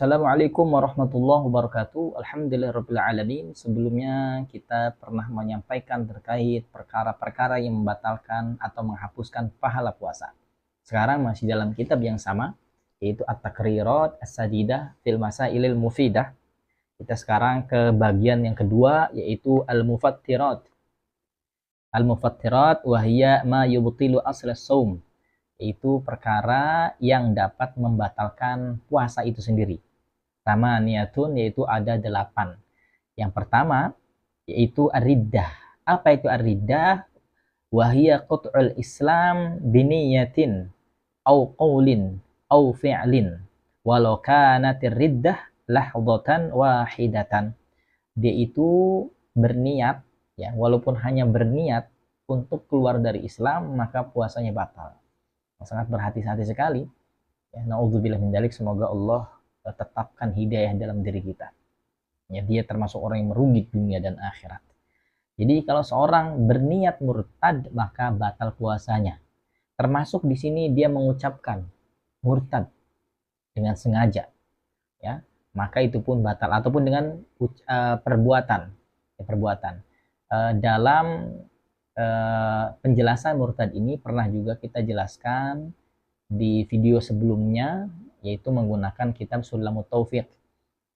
Assalamualaikum warahmatullahi wabarakatuh. Alhamdulillahirabbil alamin. Sebelumnya kita pernah menyampaikan terkait perkara-perkara yang membatalkan atau menghapuskan pahala puasa. Sekarang masih dalam kitab yang sama, yaitu At-Taqrirat As-Sadidah fil Masailil Mufidah. Kita sekarang ke bagian yang kedua, yaitu Al-Mufattirat. Al-Mufattirat wahiyya ma yubtilu asla shaum, yaitu perkara yang dapat membatalkan puasa itu sendiri. Tamaniyatun, yaitu ada 8. Yang pertama yaitu ar-riddah. Apa itu ar-riddah? Wahiyya qut'ul Islam biniyatin au qaulin au fi'lin walau kanatir riddah lahdatan wahidatan. Dia itu berniat, ya, walaupun hanya berniat untuk keluar dari Islam, maka puasanya batal. Sangat berhati-hati sekali, ya. Na'udzubillah min dzalik. Semoga Allah tetapkan hidayah dalam diri kita, ya. Dia termasuk orang yang merugi dunia dan akhirat. Jadi kalau seorang berniat murtad, maka batal puasanya. Termasuk di sini dia mengucapkan murtad dengan sengaja, ya, maka itu pun batal. Ataupun dengan perbuatan, ya, perbuatan. Dalam penjelasan murtad ini pernah juga kita jelaskan di video sebelumnya, yaitu menggunakan kitab Sulamut Taufiq,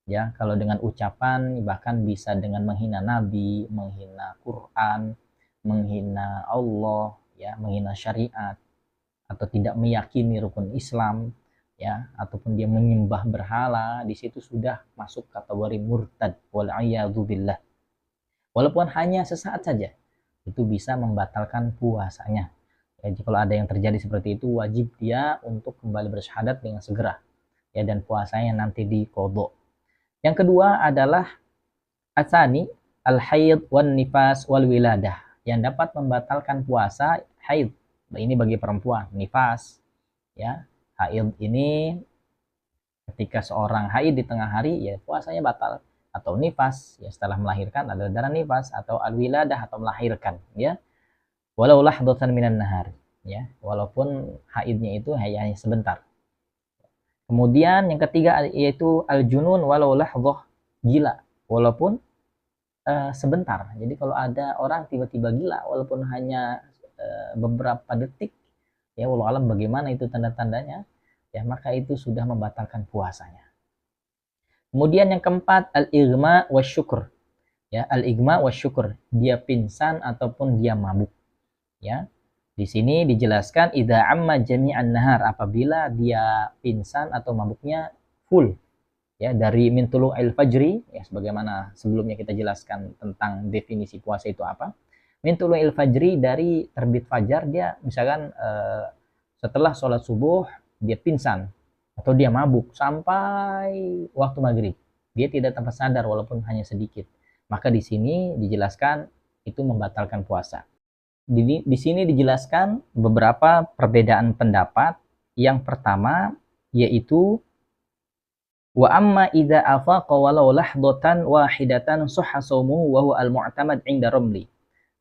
ya. Kalau dengan ucapan bahkan bisa dengan menghina Nabi, menghina Quran, menghina Allah, ya, menghina syariat, atau tidak meyakini rukun Islam, ya, ataupun dia menyembah berhala, di situ sudah masuk kategori murtad, wal a'yadzu billah. Walaupun hanya sesaat saja, itu bisa membatalkan puasanya. Jadi kalau ada yang terjadi seperti itu, wajib dia untuk kembali bersyahadat dengan segera, ya, dan puasanya nanti diqodho. Yang kedua adalah asani al-haid wan nifas wal wiladah. Yang dapat membatalkan puasa, haid, ini bagi perempuan, nifas, ya. Haid ini ketika seorang haid di tengah hari, ya, puasanya batal. Atau nifas, ya, setelah melahirkan ada darah nifas, atau al-wiladah, atau melahirkan, ya. Walau lahdatan minan nahar, ya, walaupun haidnya itu hanya sebentar. Kemudian yang ketiga yaitu al-junun walau lahdhah, gila walaupun sebentar. Jadi kalau ada orang tiba-tiba gila walaupun hanya beberapa detik, ya, wallahu alam bagaimana itu tanda-tandanya, ya, maka itu sudah membatalkan puasanya. Kemudian yang keempat al-ighma wasyukur, ya, al-ighma wasyukur, dia pingsan ataupun dia mabuk, ya. Di sini dijelaskan idza amma jami'an nahar, apabila dia pingsan atau mabuknya full, ya, dari min tulu'il fajri, ya, sebagaimana sebelumnya kita jelaskan tentang definisi puasa itu apa. Min tulu'il fajri, dari terbit fajar, dia misalkan setelah sholat subuh dia pingsan atau dia mabuk sampai waktu maghrib, dia tidak tempat sadar walaupun hanya sedikit, maka di sini dijelaskan itu membatalkan puasa. Di sini dijelaskan beberapa perbedaan pendapat. Yang pertama yaitu wa amma idza afaqa walau lahdatan wahidatan sahha shaumuhu wa huwa al-mu'tamad 'inda ramli.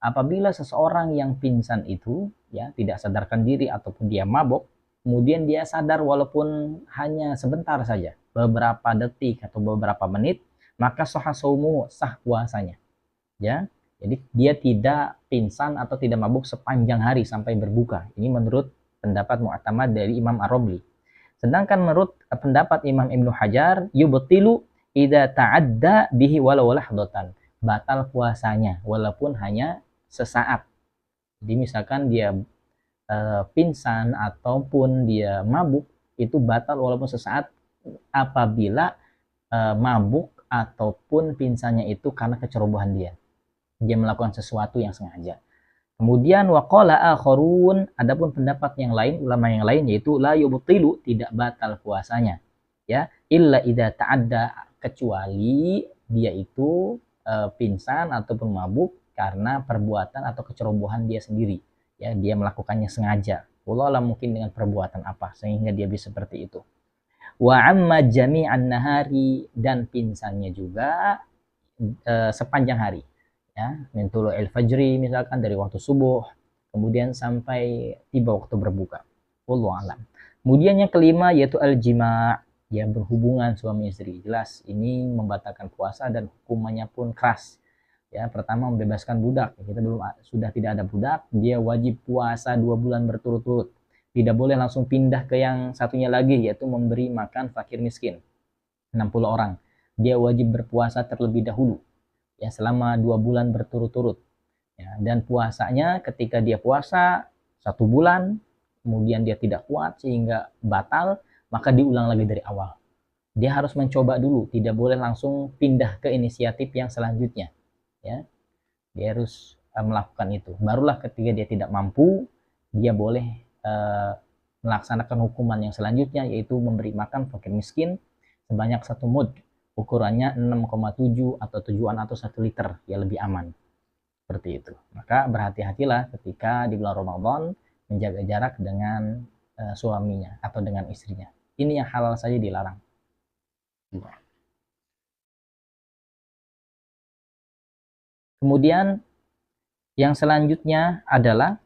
Apabila seseorang yang pingsan itu, ya, tidak sadarkan diri ataupun dia mabuk, kemudian dia sadar walaupun hanya sebentar saja, beberapa detik atau beberapa menit, maka sahha shaumuhu, sah puasanya, ya. Jadi dia tidak pingsan atau tidak mabuk sepanjang hari sampai berbuka. Ini menurut pendapat mu'tamad dari Imam Ar-Ramli. Sedangkan menurut pendapat Imam Ibnu Hajar, yubtilu idza ta'adda bihi walau lahdatan, batal puasanya walaupun hanya sesaat. Jadi misalkan dia pingsan ataupun dia mabuk, itu batal walaupun sesaat apabila mabuk ataupun pingsannya itu karena kecerobohan dia melakukan sesuatu yang sengaja. Kemudian waqala akharun, adapun pendapat yang lain, ulama yang lain, yaitu la yubtilu, tidak batal puasanya, ya, illa idza ta'adda, kecuali dia itu pingsan ataupun mabuk karena perbuatan atau kecerobohan dia sendiri, ya, dia melakukannya sengaja. Wallahu alam mungkin dengan perbuatan apa sehingga dia bisa seperti itu. Wa amma jami'an nahari, dan pingsannya juga sepanjang hari, ya, min tulu'il fajri, misalkan dari waktu subuh kemudian sampai tiba waktu berbuka. Wallahu alam. Kemudian yang kelima yaitu al-jima', ya berhubungan suami istri, jelas ini membatalkan puasa dan hukumannya pun keras. Ya, pertama membebaskan budak. Kita sudah tidak ada budak, dia wajib puasa 2 bulan berturut-turut. Tidak boleh langsung pindah ke yang satunya lagi, yaitu memberi makan fakir miskin 60 orang. Dia wajib berpuasa terlebih dahulu, ya, selama 2 bulan berturut-turut. Ya, dan puasanya ketika dia puasa 1 bulan, kemudian dia tidak kuat sehingga batal, maka diulang lagi dari awal. Dia harus mencoba dulu, tidak boleh langsung pindah ke inisiatif yang selanjutnya. Ya, dia harus melakukan itu. Barulah ketika dia tidak mampu, dia boleh melaksanakan hukuman yang selanjutnya, yaitu memberi makan fakir miskin sebanyak 1 mud. Ukurannya 6,7 atau 7-an atau 1 liter, ya lebih aman. Seperti itu. Maka berhati-hatilah ketika di bulan Ramadan menjaga jarak dengan suaminya atau dengan istrinya. Ini yang halal saja dilarang. Kemudian yang selanjutnya adalah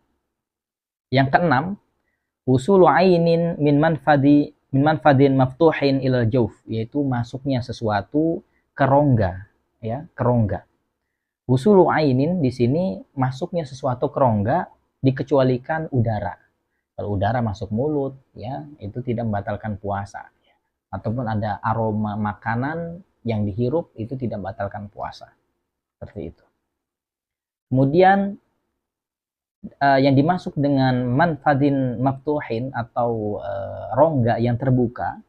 yang keenam, usulu ainin min manfadin maftuhin ilal jauf, yaitu masuknya sesuatu ke rongga, ya, ke rongga. Usulu ainin di sini masuknya sesuatu ke rongga dikecualikan udara. Kalau udara masuk mulut, ya, itu tidak membatalkan puasa. Ataupun ada aroma makanan yang dihirup, itu tidak membatalkan puasa. Seperti itu. Kemudian yang dimasuk dengan manfadin maftuhin atau rongga yang terbuka,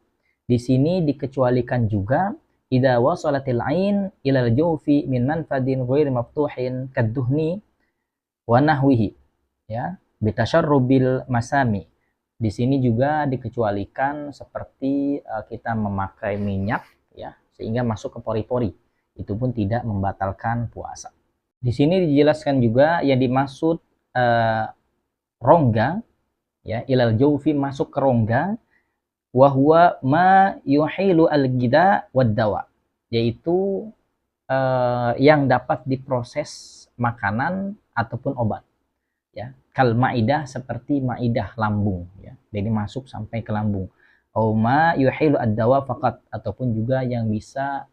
di sini dikecualikan juga idza wasalatil ain ilal jawfi min manfadin ghairi maftuhin kadduhni wa nahwihi, ya, bitasharrubil masami. Di sini juga dikecualikan seperti kita memakai minyak, ya, sehingga masuk ke pori-pori. Itu pun tidak membatalkan puasa. Di sini dijelaskan juga yang dimaksud rongga, ya, ilal jawfi masuk ke rongga, wa huwa ma yuhilu al-gida wad dawa, yaitu yang dapat diproses makanan ataupun obat, ya. Kal maidah, seperti maidah, lambung, ya. Jadi masuk sampai ke lambung. Au ma yuhilu ad-dawa faqat, ataupun juga yang bisa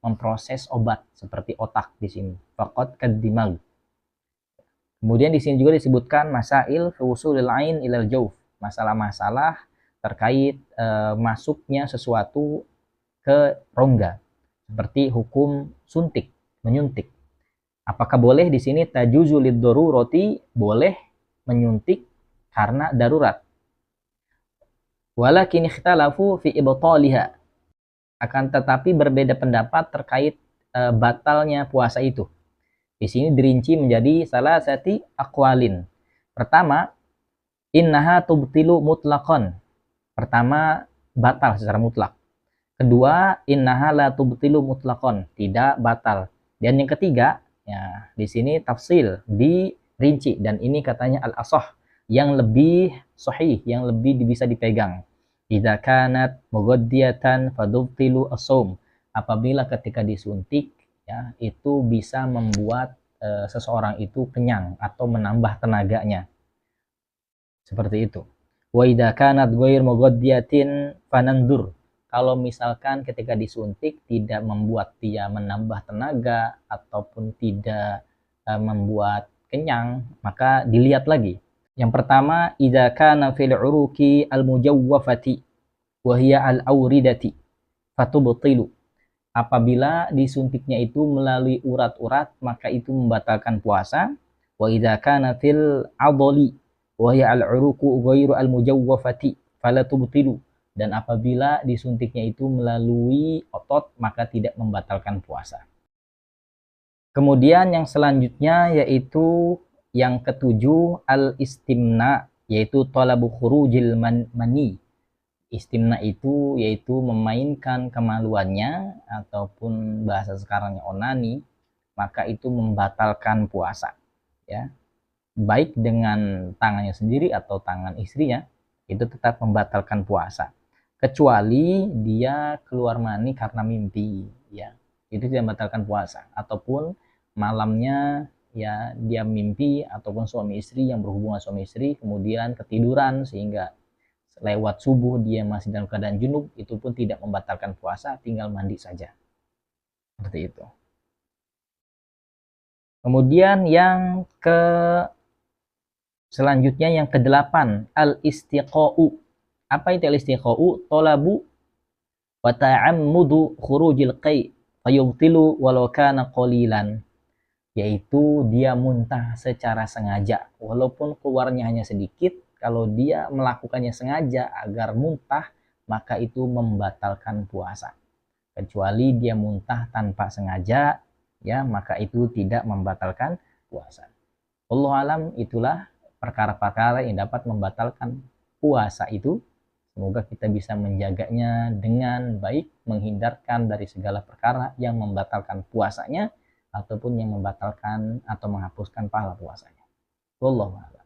memproses obat seperti otak di sini. Faqat kadimag. Kemudian di sini juga disebutkan masail fi wusulil ain ilal jauf, masalah-masalah terkait masuknya sesuatu ke rongga, seperti hukum suntik, menyuntik. Apakah boleh di sini tajuzu lid-darurati, boleh menyuntik karena darurat. Walakin ikhtalafu fi ibtaliha, akan tetapi berbeda pendapat terkait batalnya puasa itu. Di sini dirinci menjadi salah satu aqwalin. Pertama, innaha tubtilu mutlaqan. Pertama, batal secara mutlak. Kedua, innaha la tubtilu mutlaqan, tidak batal. Dan yang ketiga, ya, di sini tafsil, dirinci, dan ini katanya al-asah, yang lebih sahih, yang lebih bisa dipegang. Idza kanat mughaddiyatan fadubtilu as-shaum, apabila ketika disuntik, ya, itu bisa membuat seseorang itu kenyang atau menambah tenaganya. Seperti itu. Wa idza kanat ghair mughaddiyatin fanandur, kalau misalkan ketika disuntik tidak membuat dia menambah tenaga ataupun tidak membuat kenyang, maka dilihat lagi. Yang pertama, idza kana fil uruki al-mujawwafati wa hiya al-awridati fatubtilu. Apabila disuntiknya itu melalui urat-urat, maka itu membatalkan puasa. Wa idza kana fil adli wa hiya al-uruku ghairu al-mujawwafati fala tubtilu. Dan apabila disuntiknya itu melalui otot, maka tidak membatalkan puasa. Kemudian yang selanjutnya yaitu yang ketujuh, al-istimna, yaitu talabu khurujil mani. Istimna itu yaitu memainkan kemaluannya, ataupun bahasa sekarangnya onani, maka itu membatalkan puasa, ya. Baik dengan tangannya sendiri atau tangan istrinya, itu tetap membatalkan puasa. Kecuali dia keluar mani karena mimpi, ya. Itu tidak membatalkan puasa. Ataupun malamnya, ya, dia mimpi, ataupun suami istri yang berhubungan suami istri kemudian ketiduran sehingga lewat subuh dia masih dalam keadaan junub, itu pun tidak membatalkan puasa, tinggal mandi saja. Seperti itu. Kemudian yang selanjutnya yang ke-8, al-istiqa'u. Apa itu al-istiqa'u? Talabu wa ta'ammudu khurujil qai' fayubtilu walau kana qalilan. Yaitu dia muntah secara sengaja, walaupun keluarnya hanya sedikit. Kalau dia melakukannya sengaja agar muntah, maka itu membatalkan puasa. Kecuali dia muntah tanpa sengaja, ya, maka itu tidak membatalkan puasa. Wallahu alam, itulah perkara-perkara yang dapat membatalkan puasa itu. Semoga kita bisa menjaganya dengan baik, menghindarkan dari segala perkara yang membatalkan puasanya ataupun yang membatalkan atau menghapuskan pahala puasanya. Wallahu a'lam.